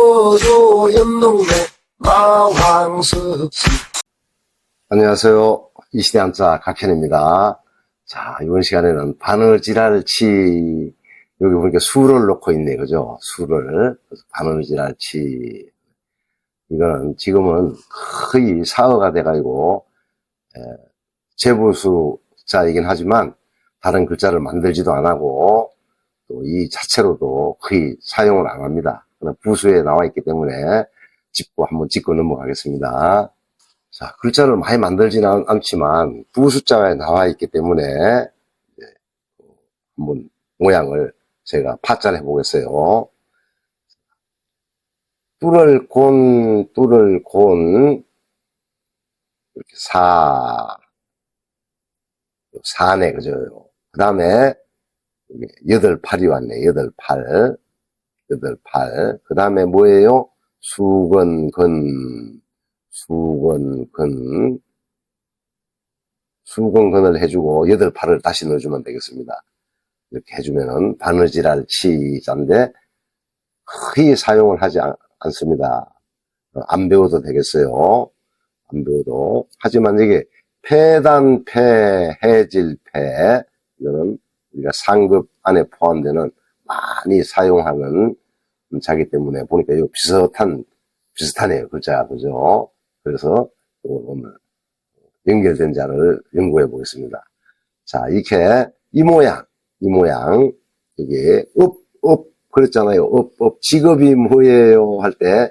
고조연동네 마왕석씨. 안녕하세요. 이 시대 한자 각현입니다. 자, 이번 시간에는 바느질할치, 여기 보니까 수를 놓고 있네, 그죠? 수를. 바느질할치. 이거는 지금은 거의 사어가 돼가지고, 제부수자이긴 하지만, 다른 글자를 만들지도 안 하고, 또 이 자체로도 거의 사용을 안 합니다. 그냥 부수에 나와 있기 때문에 짚고 한번 짚고 넘어가겠습니다. 자, 글자를 많이 만들지는 않지만 부수자에 나와 있기 때문에 한번 모양을 제가 파자를 해보겠어요. 뚫을 곤, 이렇게 사네, 그죠? 그 다음에 여덟 팔이 왔네, 여덟 팔. 그 다음에 뭐예요? 수건근을 해주고 여덟 팔을 다시 넣어주면 되겠습니다. 이렇게 해주면은 바느질할 치자인데 거의 사용을 하지 않습니다. 안 배워도 되겠어요. 안 배워도. 하지만 이게 패단패, 해질패, 이거는 우리가 상급 안에 포함되는 많이 사용하는 자기 때문에 보니까 이거 비슷하네요. 글자가, 그죠? 그래서 오늘 연결된 자를 연구해 보겠습니다. 자, 이렇게 이 모양, 이게 그랬잖아요. 직업이 뭐예요? 할 때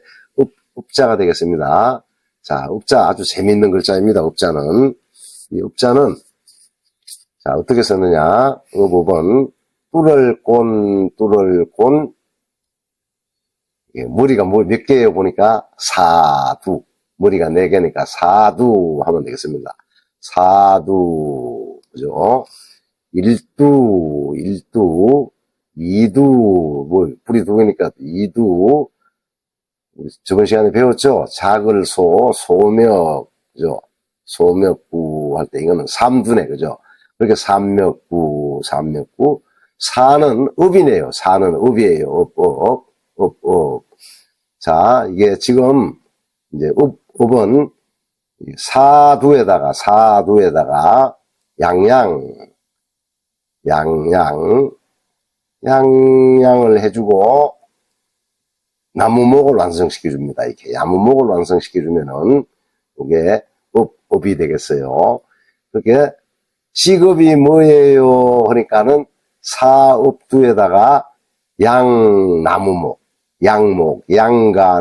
읍자가 되겠습니다. 자, 읍자 아주 재미있는 글자입니다. 읍자는. 이 읍자는 자, 어떻게 썼느냐? 5번 뚫을 곤 머리가 몇 개예요? 보니까 사두. 머리가 4개니까 사두 하면 되겠습니다. 사두, 그죠? 일두, 이두, 뿌리 2개니까 이두. 우리 저번 시간에 배웠죠? 작을 소명, 그죠? 소명구 할 때 이거는 삼두네, 그죠? 그렇게 삼명구. 사는 업이네요. 사는 업이에요. 업. 자, 이게 지금 이제 업은 사두에다가 양양을 해주고 나무목을 완성시켜줍니다. 이렇게 나무목을 완성시켜주면은 이게 업이 되겠어요. 그렇게 직업이 뭐예요? 그러니까는 사업두에다가 양가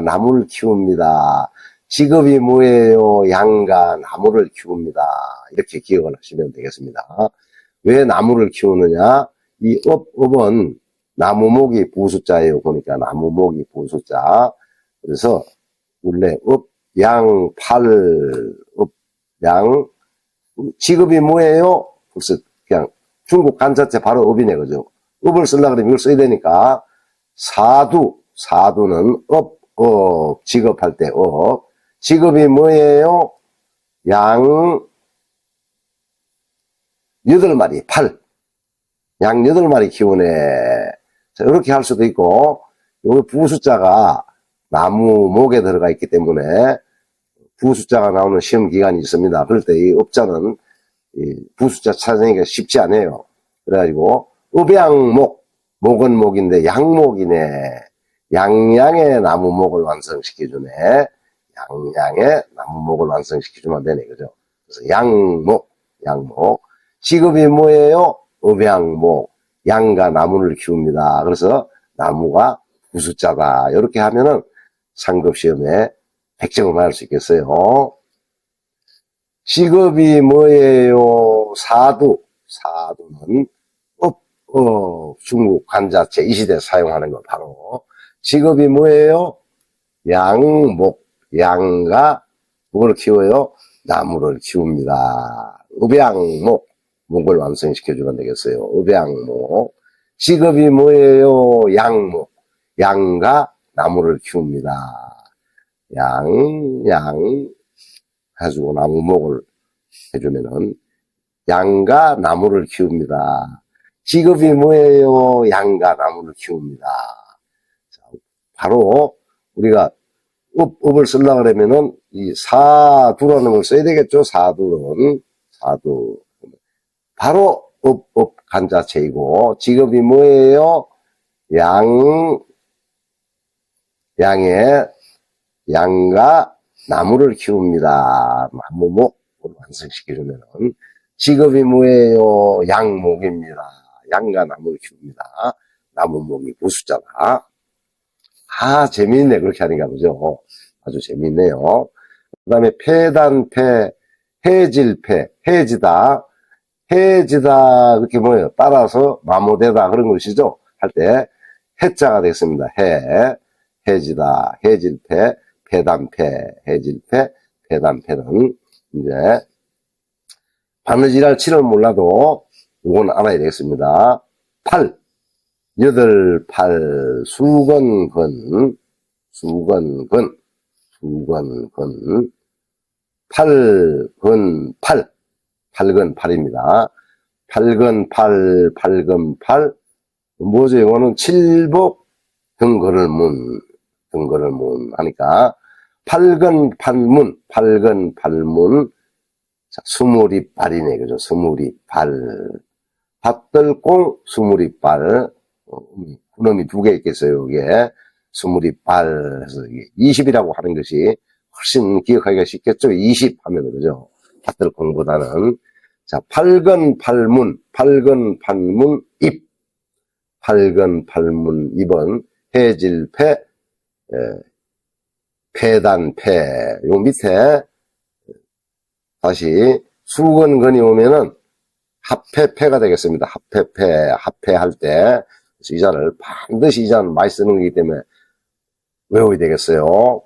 나무를 키웁니다. 직업이 뭐예요? 양가 나무를 키웁니다. 이렇게 기억을 하시면 되겠습니다. 왜 나무를 키우느냐? 이 업은 나무목이 부수자예요. 그러니까 나무목이 부수자. 그래서 원래 양, 직업이 뭐예요? 그래서 그냥 중국 간 자체 바로 업이네, 그죠? 업을 쓰려고 그러면 이걸 써야 되니까 사두는 직업할 때 직업이 뭐예요? 양 8마리, 양 8마리 키우네. 자, 이렇게 할 수도 있고, 여기 부숫자가 나무목에 들어가 있기 때문에 부숫자가 나오는 시험 기간이 있습니다. 그럴 때 이 업자는 이 부숫자 찾아내기가 쉽지 않아요. 그래가지고 목은 목인데 양목이네. 양양의 나무목을 완성시켜주네. 양양의 나무목을 완성시켜주면 되네, 그죠? 그래서 양목. 직업이 뭐예요? 업양목. 양과 나무를 키웁니다. 그래서 나무가 부숫자다. 이렇게 하면은 상급시험에 100점을 맞을 수 있겠어요. 직업이 뭐예요? 사두는 중국 간자체 이 시대에 사용하는 거 바로 직업이 뭐예요? 양가 뭐를 키워요? 나무를 키웁니다. 업양목, 목을 완성시켜주면 되겠어요. 업양목. 직업이 뭐예요? 양가 나무를 키웁니다. 양 해주고 나무목을 해주면은 양가 나무를 키웁니다. 직업이 뭐예요? 양가 나무를 키웁니다. 자, 바로 우리가 업을 쓰려고 그러면은 이 사두라는 걸 써야 되겠죠. 사두는 사두 바로 업 간자체이고 직업이 뭐예요? 양과 나무를 키웁니다. 나무목으로 완성시켜주면은 직업이 뭐예요? 양목입니다. 양과 나무를 키웁니다. 나무목이 부수잖아. 아, 재미있네. 그렇게 하니까, 그죠? 아주 재미있네요. 그 다음에 폐단폐, 해질폐, 해지다. 해지다, 그렇게 뭐예요? 따라서 마모되다. 그런 것이죠? 할 때, 해자가 됐습니다. 해지다, 해질폐, 폐단폐, 해질폐, 폐단폐는, 이제, 바느질할 치를 몰라도, 이건 알아야 되겠습니다. 여덟 팔, 수건근, 팔근 팔입니다. 팔근 팔, 뭐죠? 이거는 칠복 등거를문 하니까, 팔근 팔문, 스물이빨이네, 그죠? 스물이빨. 밭들꽁, 스물이빨. 그놈이 두 개 있겠어요, 이게. 스물이빨 해서 20이라고 하는 것이 훨씬 기억하기가 쉽겠죠? 20 하면, 그죠? 밭들꽁보다는. 자, 팔근 팔문, 잎. 팔근 팔문 잎은 해질패, 폐단패. 요 밑에 다시 수건근이 오면은 합해패가 되겠습니다. 합해할 때 이 자를 반드시 이 자는 많이 쓰는 거기 때문에 외워야 되겠어요.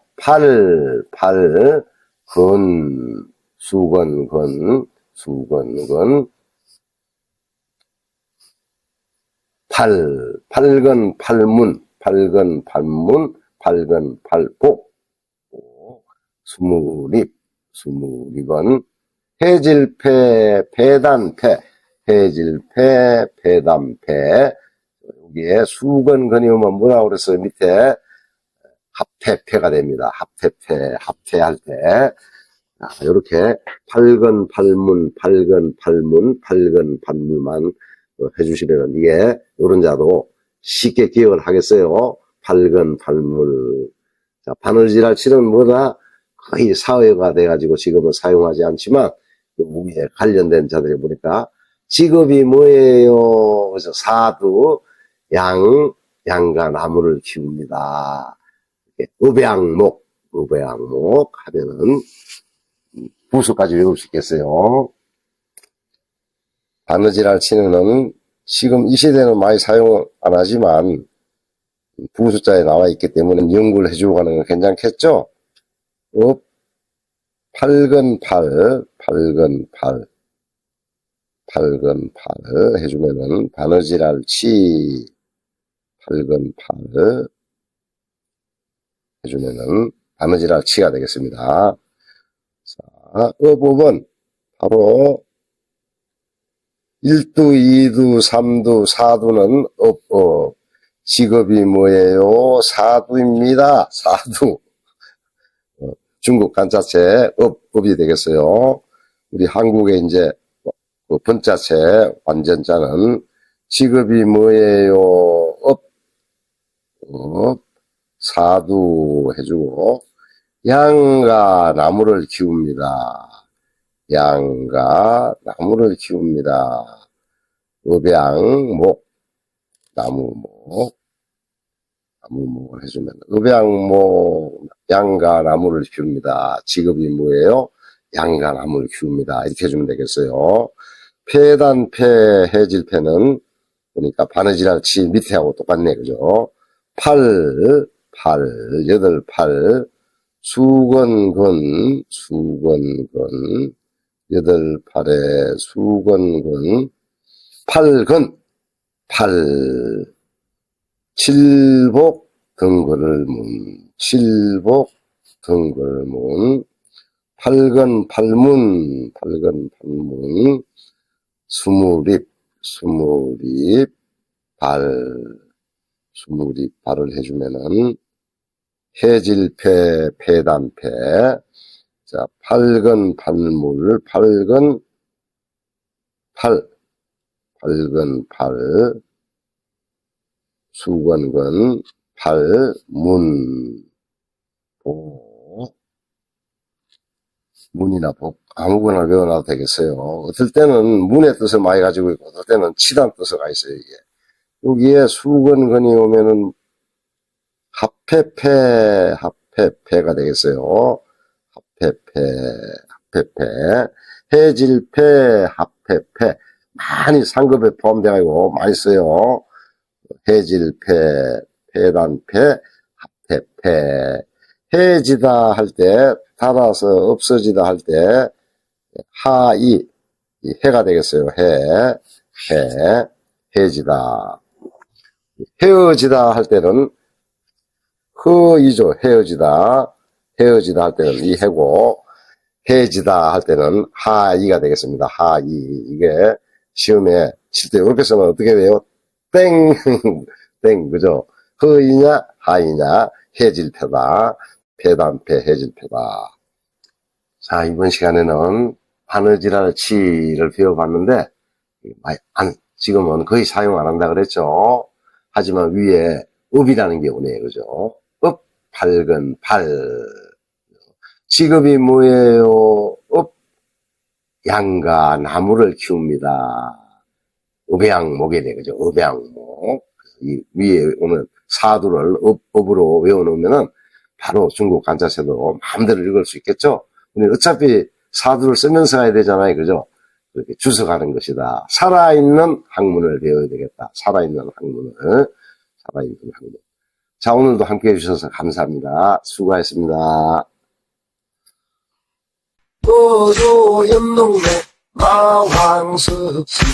수건근, 팔근 팔문, 팔근 팔복, 스물입은 해질패, 폐단패, 폐단패. 여기에 수건근이 오면 뭐라고 그랬어요? 밑에 합해패가 됩니다. 합해할 때. 이렇게 팔근 팔문만 해주시면 이게 요런 자도 쉽게 기억을 하겠어요. 팔근 팔문. 자, 바느질할 칠은 뭐다? 거의 사회가 돼가지고 지금은 사용하지 않지만 무기에 관련된 자들이 보니까 직업이 뭐예요? 그래서 사두 양과 나무를 키웁니다. up양목 하면은 부수까지 외울 수 있겠어요. 바느질할 치는 지금 이 시대는 많이 사용 안 하지만 부수자에 나와 있기 때문에 연구를 해주고 가는 건 괜찮겠죠? 팔근 팔 해주면은 바느질할 치 팔근 팔 해주면은 바느질할 치가 되겠습니다. 자, 업은 바로 1두, 2두, 3두, 4두는 직업이 뭐예요? 사두입니다. 사두. 중국 간자체 업이 되겠어요. 우리 한국의 이제 그 번자체 완전자는 직업이 뭐예요? 사두 해주고 양과 나무를 키웁니다. 양과 나무를 키웁니다. 나무목을 해주면 양과 나무를 키웁니다. 직업이 뭐예요? 양과 나무를 키웁니다. 이렇게 해주면 되겠어요. 폐단패, 해질패는 그러니까 바느질할 치 밑에하고 똑같네, 그죠? 여덟 팔, 수건근, 여덟 팔에 수건근, 팔근, 칠복 등거를문, 팔근 팔문, 스물입, 발을 해주면은 해질패, 폐단패. 자, 팔근, 팔물, 팔근, 수건근, 팔문, 복, 문이나 복, 아무거나 외워놔도 되겠어요. 어떨 때는 문의 뜻을 많이 가지고 있고, 어떨 때는 치단 뜻을 가 있어요, 이게. 여기에 수건근이 오면은 합패패가 되겠어요. 합패패. 해질패, 합패패. 많이 상급에 포함되어 있고, 많이 써요. 해질패, 폐단패, 합패패. 해지다 할 때, 닫아서 없어지다 할 때, 하이, 해가 되겠어요. 해지다. 헤어지다 할 때는 허이죠. 헤어지다 할 때는 이 해고, 해지다 할 때는 하이가 되겠습니다. 하이. 이게 시험에 칠 때 이렇게 쓰면 어떻게 돼요? 땡, 그죠? 허이냐, 하이냐, 해질패다. 폐단패, 해질패다. 자, 이번 시간에는 바느질할 치를 배워봤는데, 지금은 거의 사용 안 한다 그랬죠? 하지만 위에 업이라는 게 오네요. 그죠? 업, 팔근, 팔. 직업이 뭐예요? 업, 양과 나무를 키웁니다. 업양목이 돼. 그죠? 업양목. 이 위에 오는 사두를 업으로 외워놓으면은 바로 중국 간자체도 마음대로 읽을 수 있겠죠? 우리 어차피 사두를 쓰면서 해야 되잖아요. 그죠? 그렇게 주석하는 것이다. 살아있는 학문을 배워야 되겠다. 살아있는 학문. 자, 오늘도 함께 해주셔서 감사합니다. 수고하셨습니다. 도조 연동네 마왕석시